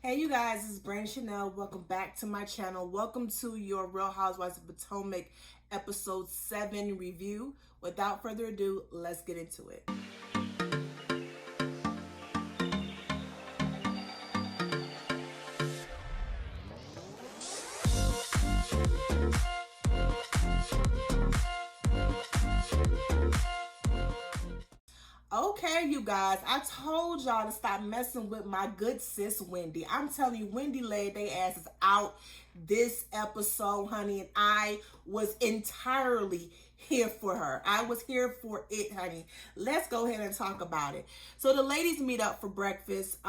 Hey you guys, this is Brandon Chanel. Welcome back to my channel. Welcome to your Real Housewives of Potomac episode 7 review. Without further ado, let's get into it. Okay, you guys, I told y'all to stop messing with my good sis Wendy. I'm telling you, Wendy laid their asses out this episode, honey, and I was entirely here for her. I was here for it, honey. Let's go ahead and talk about it. So the ladies meet up for breakfast.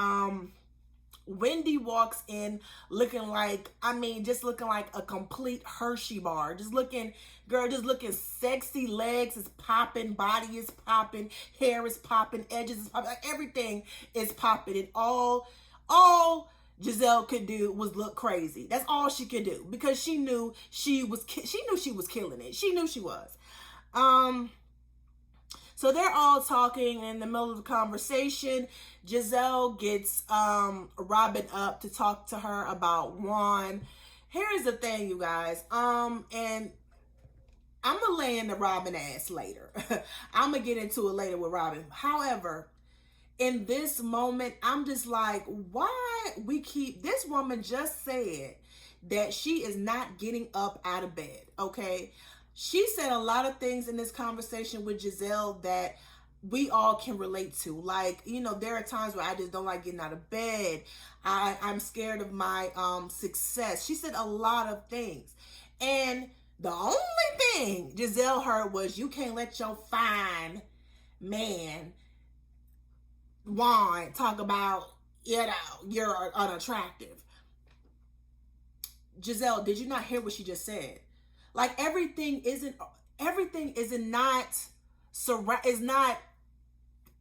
Wendy walks in looking like, just looking like a complete Hershey bar. Just looking sexy. Legs is popping, body is popping, hair is popping, edges is popping. Like, everything is popping. And all Giselle could do was look crazy. That's all she could do because she knew she was killing it. She knew she was. So they're all talking in the middle of the conversation. Giselle gets Robin up to talk to her about Juan. Here's the thing, you guys. And I'm gonna lay in the Robin ass later. I'm gonna get into it later with Robin. However, in this moment, I'm just like, why we keep this woman just said that she is not getting up out of bed, okay? She said a lot of things in this conversation with Giselle that we all can relate to. Like, there are times where I just don't like getting out of bed. I'm scared of my success. She said a lot of things. And the only thing Giselle heard was, you can't let your fine man, Juan, talk about, you're unattractive. Giselle, did you not hear what she just said? Like, everything is not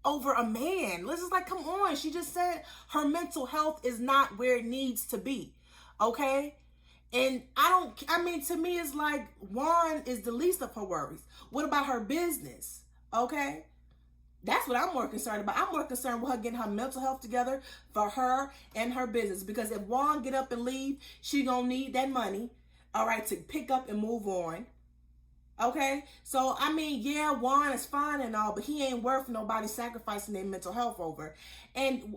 over a man. Let's just, like, come on. She just said her mental health is not where it needs to be. Okay? And to me, it's like Juan is the least of her worries. What about her business? Okay? That's what I'm more concerned about. I'm more concerned with her getting her mental health together for her and her business. Because if Juan get up and leave, she gonna need that money, all right, to pick up and move on. Okay? So, yeah, Juan is fine and all, but he ain't worth nobody sacrificing their mental health over. And,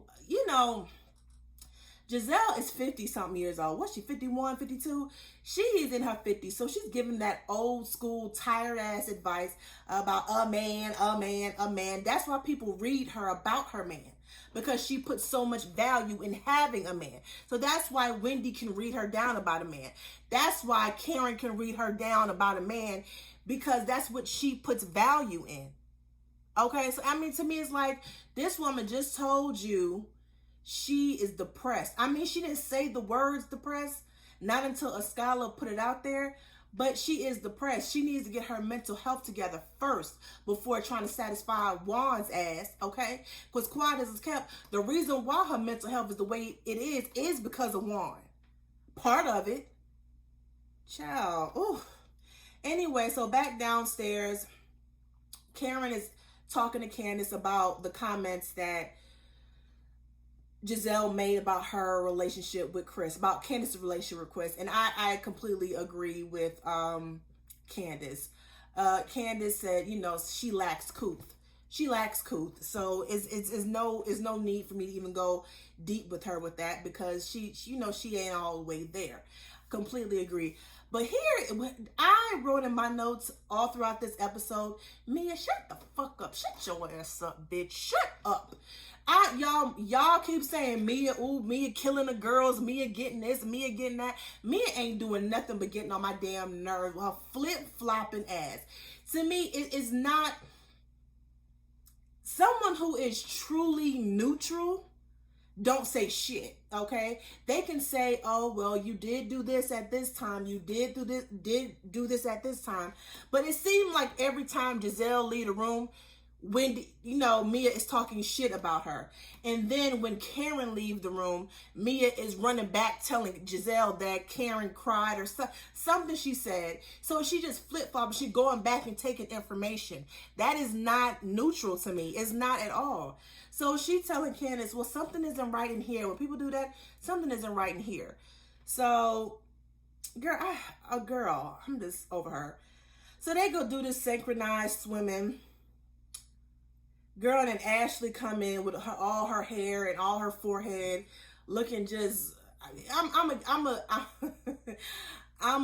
Giselle is 50-something years old. What's she, 51, 52? She's in her 50s, so she's giving that old school, tired-ass advice about a man. That's why people read her about her man, because she puts so much value in having a man. So that's why Wendy can read her down about a man. That's why Karen can read her down about a man, because that's what she puts value in. Okay, so to me, it's like, this woman just told you she is depressed. She didn't say the words depressed, not until Askala put it out there, but she is depressed. She needs to get her mental health together first before trying to satisfy Juan's ass, okay? Because quiet as it's kept, the reason why her mental health is the way it is because of Juan. Part of it. Child. Ooh. Anyway, so back downstairs, Karen is talking to Candace about the comments that Giselle made about her relationship with Chris, about Candace's relationship with Chris. And I completely agree with Candace. Candace said, she lacks couth. She lacks couth. So it's no need for me to even go deep with her with that, because she ain't all the way there. Completely agree. But here, I wrote in my notes all throughout this episode, Mia, shut the fuck up. Shut your ass up, bitch. Shut up. Y'all keep saying Mia killing the girls, Mia getting this, Mia getting that. Mia ain't doing nothing but getting on my damn nerves with her flip-flopping ass. To me, it is not someone who is truly neutral. Don't say shit, okay? They can say, oh, well, you did do this at this time. You did do this at this time. But it seemed like every time Giselle leave the room, Wendy, Mia is talking shit about her. And then when Karen leaves the room, Mia is running back telling Giselle that Karen cried or something she said. So she just flip-flopping. She's going back and taking information. That is not neutral to me. It's not at all. So she telling Candace, well, something isn't right in here. When people do that, something isn't right in here. So, girl, I'm just over her. So they go do this synchronized swimming. Girl, and Ashley come in with all her hair and all her forehead, looking just. I'm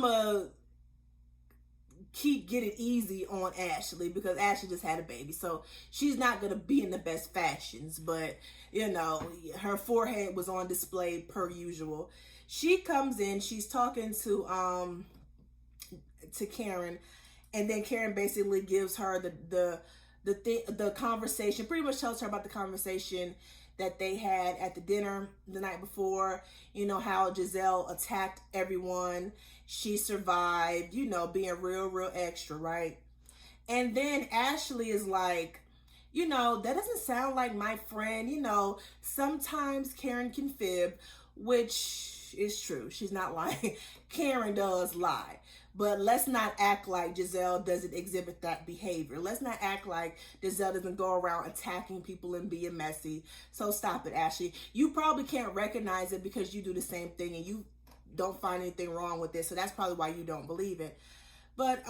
a get it easy on Ashley because Ashley just had a baby, so she's not gonna be in the best fashions. But her forehead was on display per usual. She comes in, she's talking to Karen, and then Karen basically gives her the conversation, pretty much tells her about the conversation that they had at the dinner the night before. How Giselle attacked everyone. She survived, being real extra, right? And then Ashley is like, that doesn't sound like my friend. Sometimes Karen can fib, which is true. She's not lying. Karen does lie. But let's not act like Giselle doesn't exhibit that behavior. Let's not act like Giselle doesn't go around attacking people and being messy. So stop it, Ashley. You probably can't recognize it because you do the same thing and you don't find anything wrong with it. So that's probably why you don't believe it. But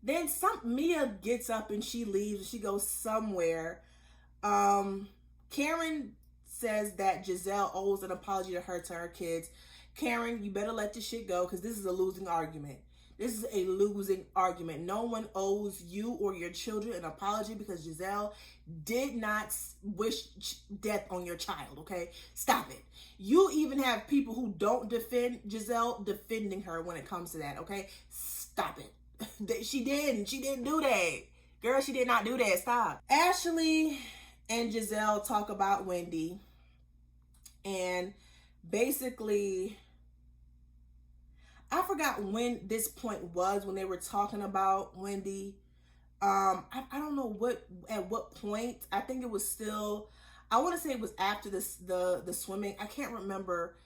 then Mia gets up and she leaves and she goes somewhere. Karen says that Giselle owes an apology to her kids. Karen, you better let this shit go because this is a losing argument. This is a losing argument. No one owes you or your children an apology because Giselle did not wish death on your child, okay? Stop it. You even have people who don't defend Giselle defending her when it comes to that, okay? Stop it. She didn't do that. Girl, she did not do that. Stop. Ashley and Giselle talk about Wendy, and basically, I forgot when this point was when they were talking about Wendy. I don't know at what point. I think it was still, I want to say it was after the swimming. I can't remember.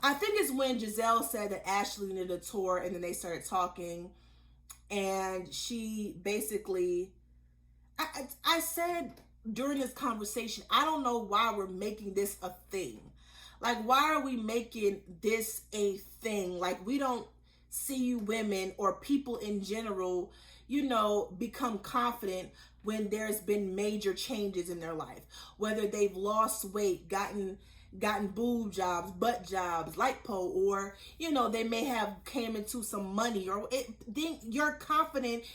I think it's when Giselle said that Ashley needed a tour, and then they started talking, and she basically, I said during this conversation, I don't know why we're making this a thing. Like, why are we making this a thing? Like, we don't see you women or people in general, become confident when there's been major changes in their life. Whether they've lost weight, gotten boob jobs, butt jobs, lipo, or, they may have came into some money, or then your confidence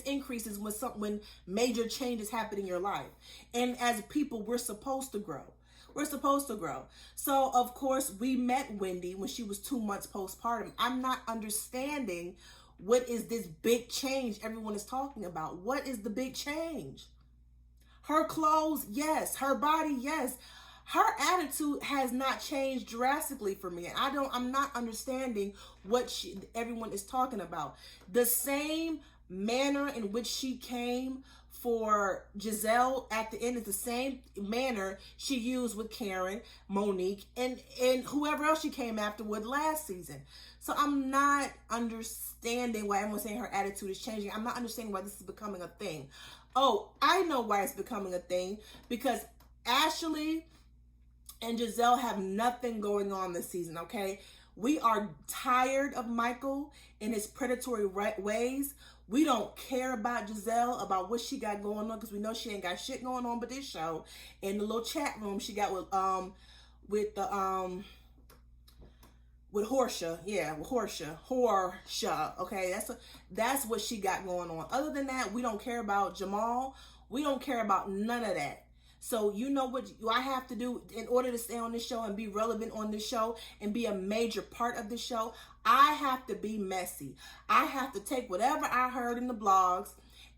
increases when major changes happen in your life. And as people, we're supposed to grow. We're supposed to grow. So, of course, we met Wendy when she was 2 months postpartum. I'm not understanding what is this big change everyone is talking about. What is the big change? Her clothes, yes. Her body, yes. Her attitude has not changed drastically for me. I'm not understanding what everyone is talking about. The same manner in which she came for Giselle at the end is the same manner she used with Karen, Monique, and whoever else she came after with last season. So I'm not understanding why everyone's saying her attitude is changing. I'm not understanding why this is becoming a thing. Oh, I know why it's becoming a thing. Because Ashley and Giselle have nothing going on this season, okay? We are tired of Michael and his predatory ways. We don't care about Giselle, about what she got going on, because we know she ain't got shit going on but this show. In the little chat room she got with Horsha. Yeah, with Horsha. Okay, that's what she got going on. Other than that, we don't care about Jamal. We don't care about none of that. So you know what I have to do in order to stay on this show and be relevant on this show and be a major part of this show? I have to be messy. I have to take whatever I heard in the blogs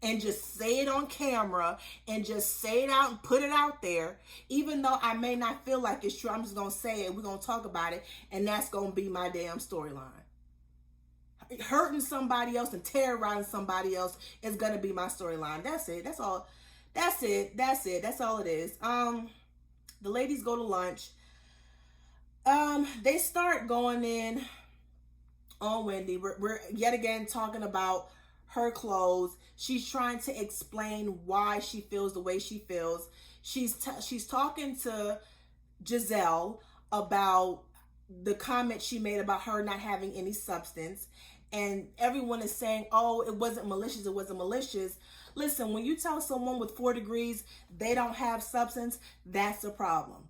and just say it on camera and just say it out and put it out there. Even though I may not feel like it's true, I'm just going to say it. We're going to talk about it. And that's going to be my damn storyline. Hurting somebody else and terrorizing somebody else is going to be my storyline. That's it. That's all. That's it. That's all it is. The ladies go to lunch. They start going in on Wendy. We're yet again talking about her clothes. She's trying to explain why she feels the way she feels. She's talking to Giselle about the comment she made about her not having any substance. And everyone is saying, oh, it wasn't malicious. It wasn't malicious. Listen, when you tell someone with 4 degrees they don't have substance, that's a problem.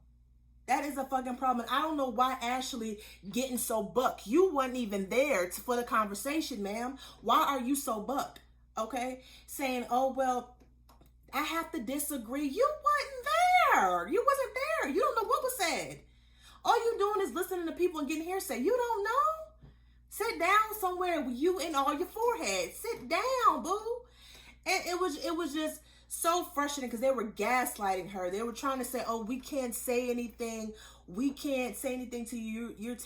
That is a fucking problem. I don't know why Ashley getting so buck. You weren't even there for the conversation, ma'am. Why are you so buck? Okay? Saying, oh, well, I have to disagree. You wasn't there. You wasn't there. You don't know what was said. All you doing is listening to people and getting hearsay. You don't know? Sit down somewhere with you and all your forehead. Sit down, boo. And it was just so frustrating because they were gaslighting her. They were trying to say, oh, we can't say anything. We can't say anything to you. You're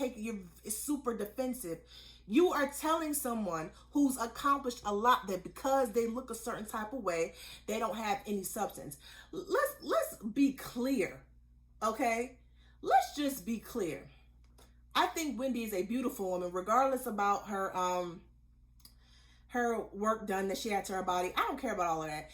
super defensive. You are telling someone who's accomplished a lot that because they look a certain type of way, they don't have any substance. Let's be clear, okay? Let's just be clear. I think Wendy is a beautiful woman, regardless about her work done that she had to her body. I don't care about all of that.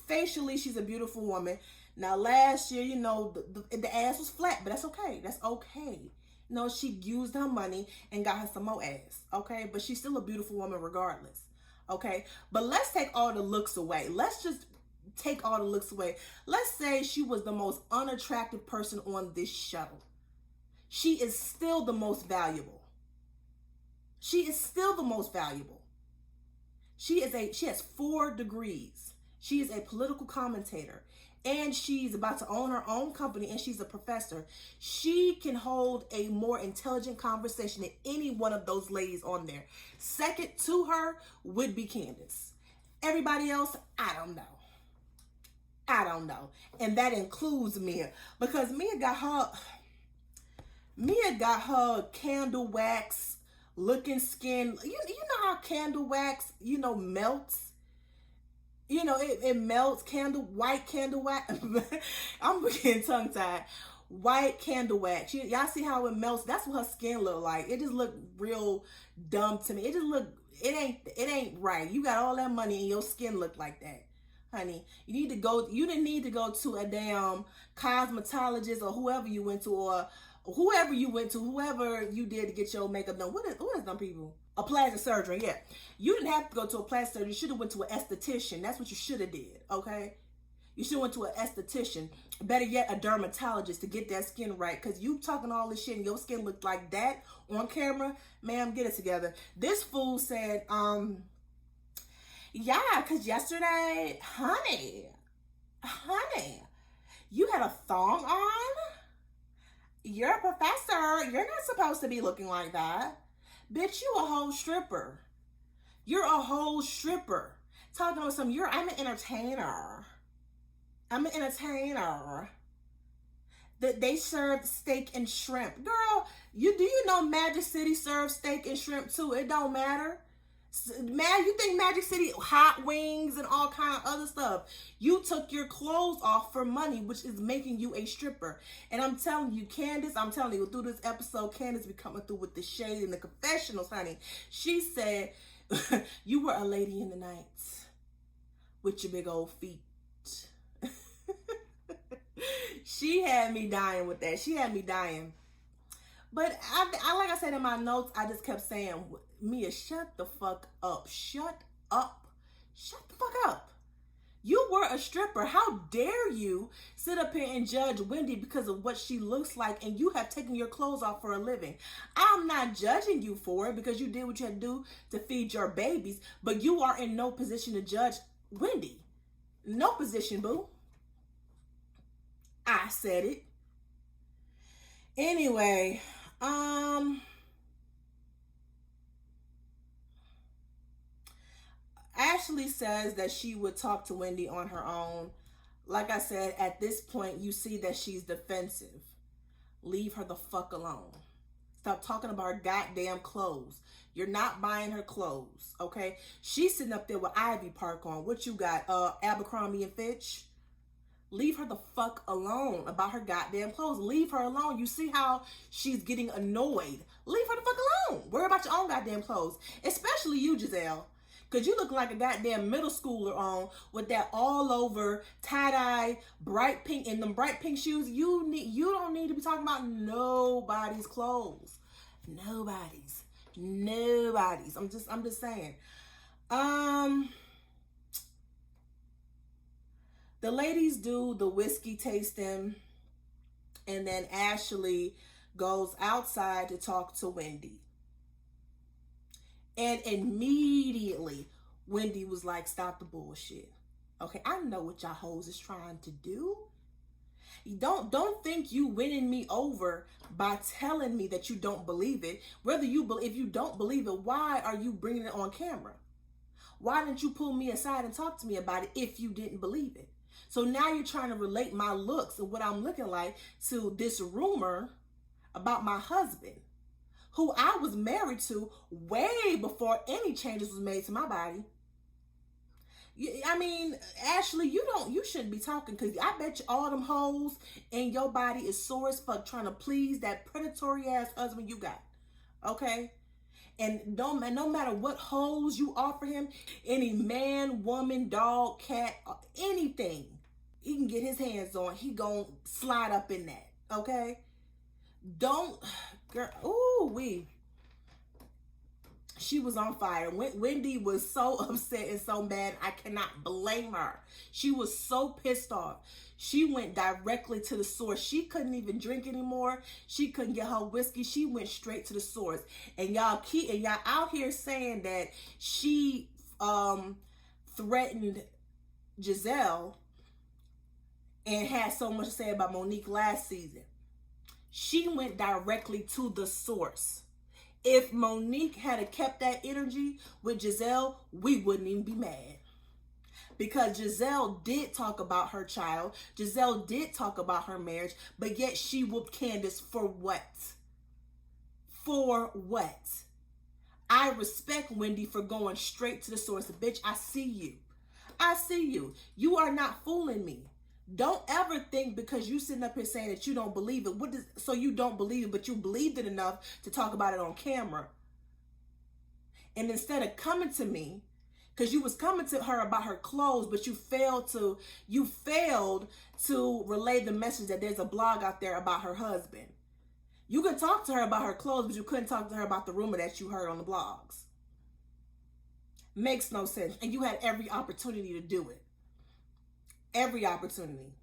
Facially, she's a beautiful woman. Now, last year, you know, the ass was flat, but that's okay. That's okay. No, she used her money and got her some more ass, okay? But she's still a beautiful woman regardless, okay? But let's take all the looks away. Let's just take all the looks away. Let's say she was the most unattractive person on this shuttle. She is still the most valuable. She is still the most valuable. She has 4 degrees. She is a political commentator. And she's about to own her own company, and she's a professor. She can hold a more intelligent conversation than any one of those ladies on there. Second to her would be Candace. Everybody else, I don't know. And that includes Mia. Because Mia got her candle wax looking skin. You know how candle wax, melts? It melts. White candle wax. I'm getting tongue tied. White candle wax. Y'all see how it melts? That's what her skin look like. It just look real dumb to me. It ain't right. You got all that money and your skin look like that. Honey, you didn't need to go to a damn cosmetologist or whoever you went to, whoever you did to get your makeup done. What is them people? A plastic surgeon, yeah. You didn't have to go to a plastic surgeon. You should have went to an esthetician. That's what you should have did, okay? You should have went to an esthetician. Better yet, a dermatologist to get that skin right. Because you talking all this shit and your skin looked like that on camera. Ma'am, get it together. This fool said, yeah, because yesterday, honey, you had a thong on? You're a professor. You're not supposed to be looking like that. Bitch, you a whole stripper. You're a whole stripper. Talking about I'm an entertainer. That they serve steak and shrimp. Girl, do you know Magic City serves steak and shrimp too? It don't matter. Man, you think Magic City hot wings and all kind of other stuff. You took your clothes off for money, which is making you a stripper. And I'm telling you, Candace, through this episode, Candace be coming through with the shade and the confessionals, honey. She said, you were a lady in the night with your big old feet. She had me dying with that. She had me dying. But I like I said in my notes, I just kept saying, Mia, shut the fuck up. Shut up. Shut the fuck up. You were a stripper. How dare you sit up here and judge Wendy because of what she looks like, and you have taken your clothes off for a living. I'm not judging you for it because you did what you had to do to feed your babies, but you are in no position to judge Wendy. No position, boo. I said it. Anyway, Ashley says that she would talk to Wendy on her own. Like I said, at this point, you see that she's defensive. Leave her the fuck alone. Stop talking about her goddamn clothes. You're not buying her clothes, okay? She's sitting up there with Ivy Park on. What you got, Abercrombie and Fitch? Leave her the fuck alone about her goddamn clothes. Leave her alone. You see how she's getting annoyed. Leave her the fuck alone. Worry about your own goddamn clothes. Especially you, Giselle. Cause you look like a goddamn middle schooler on with that all over tie-dye bright pink and them bright pink shoes. You don't need to be talking about nobody's clothes. Nobody's. I'm just saying. The ladies do the whiskey tasting, and then Ashley goes outside to talk to Wendy. And immediately, Wendy was like, stop the bullshit. Okay, I know what y'all hoes is trying to do. Don't think you winning me over by telling me that you don't believe it. If you don't believe it, why are you bringing it on camera? Why didn't you pull me aside and talk to me about it if you didn't believe it? So now you're trying to relate my looks and what I'm looking like to this rumor about my husband, who I was married to way before any changes was made to my body. I mean, Ashley, you shouldn't be talking, because I bet you all them hoes in your body is sore as fuck trying to please that predatory ass husband you got. Okay? And no matter what hoes you offer him, any man, woman, dog, cat, anything he can get his hands on, he gonna slide up in that. Okay? Don't, girl, she was on fire. Wendy was so upset and so mad. I cannot blame her. She was so pissed off. She went directly to the source. She couldn't even drink anymore. She couldn't get her whiskey. She went straight to the source. And y'all out here saying that she threatened Giselle and had so much to say about Monique last season. She went directly to the source. If Monique had kept that energy with Giselle, we wouldn't even be mad. Because Giselle did talk about her child. Giselle did talk about her marriage. But yet she whooped Candace for what? For what? I respect Wendy for going straight to the source. Bitch, I see you. I see you. You are not fooling me. Don't ever think because you sitting up here saying that you don't believe it. So you don't believe it, but you believed it enough to talk about it on camera. And instead of coming to me, because you was coming to her about her clothes, but you failed to relay the message that there's a blog out there about her husband. You could talk to her about her clothes, but you couldn't talk to her about the rumor that you heard on the blogs. Makes no sense. And you had every opportunity to do it. Every opportunity.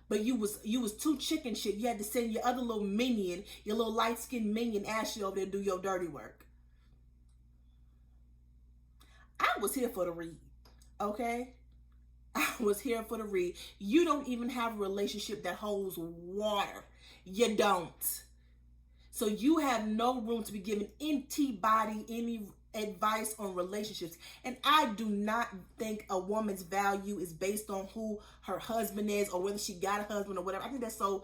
But you was too chicken shit. You had to send your other little minion, your little light-skinned minion Ashley over there to do your dirty work. I was here for the read. Okay? I was here for the read. You don't even have a relationship that holds water. You don't. So you have no room to be giving anybody any advice on relationships. And I do not think a woman's value is based on who her husband is or whether she got a husband or whatever. I think that's so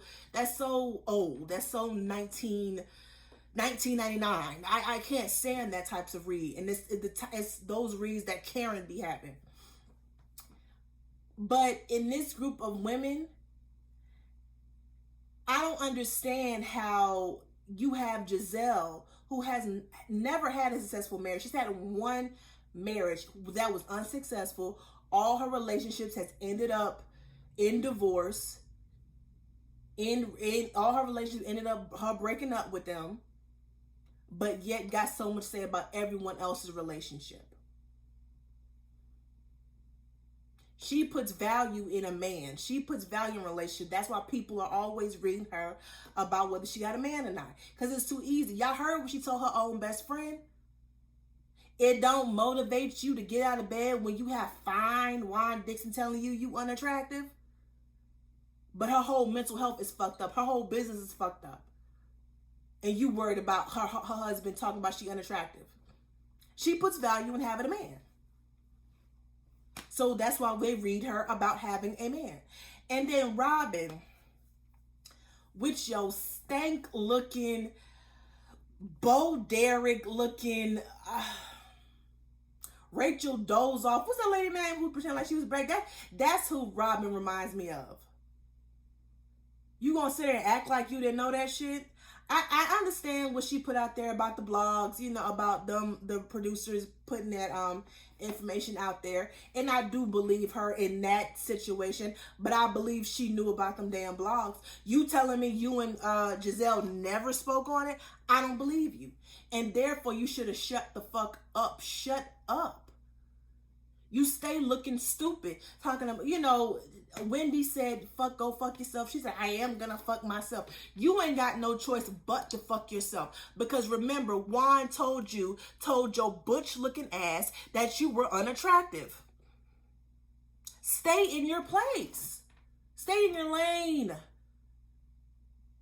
old. That's so 1999. I can't stand that types of read. And it's those reads that Karen be having. But in this group of women, I don't understand how you have Giselle, who has never had a successful marriage. She's had one marriage that was unsuccessful. All her relationships has ended up in divorce. All her relationships ended up her breaking up with them, but yet got so much to say about everyone else's relationship. She puts value in a man. She puts value in a relationship. That's why people are always reading her about whether she got a man or not. Because it's too easy. Y'all heard what she told her own best friend? It don't motivate you to get out of bed when you have fine Juan Dixon telling you unattractive. But her whole mental health is fucked up. Her whole business is fucked up. And you worried about her husband talking about she unattractive. She puts value in having a man. So that's why they read her about having a man. And then Robin, with your stank looking, Bo Derek looking, Rachel Dozoff. What's that lady name who pretended like she was pregnant? That's who Robin reminds me of. You gonna sit there and act like you didn't know that shit? I understand what she put out there about the blogs, you know, about them, the producers putting that information out there. And I do believe her in that situation, but I believe she knew about them damn blogs. You telling me you and Giselle never spoke on it? I don't believe you. And therefore you should have shut the fuck up. Shut up. You stay looking stupid. Talking about, you know, Wendy said, go fuck yourself. She said, I am gonna fuck myself. You ain't got no choice but to fuck yourself. Because remember, Juan told your butch looking ass that you were unattractive. Stay in your place. Stay in your lane.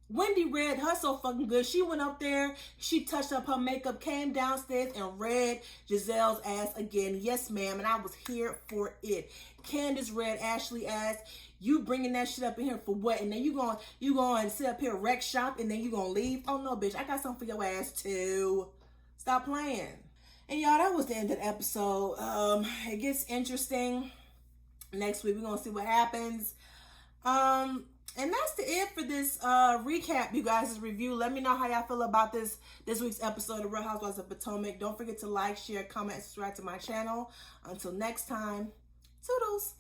Wendy read her so fucking good. She went up there, she touched up her makeup, came downstairs and read Giselle's ass again. Yes, ma'am, and I was here for it. Candace read Ashley's ass. You bringing that shit up in here for what? And then you going to sit up here wreck shop and then you going to leave? Oh, no, bitch, I got something for your ass, too. Stop playing. And y'all, that was the end of the episode. It gets interesting. Next week, we're going to see what happens. And that's it for this recap, you guys, this review. Let me know how y'all feel about this week's episode of Real Housewives of Potomac. Don't forget to like, share, comment, subscribe to my channel. Until next time, toodles.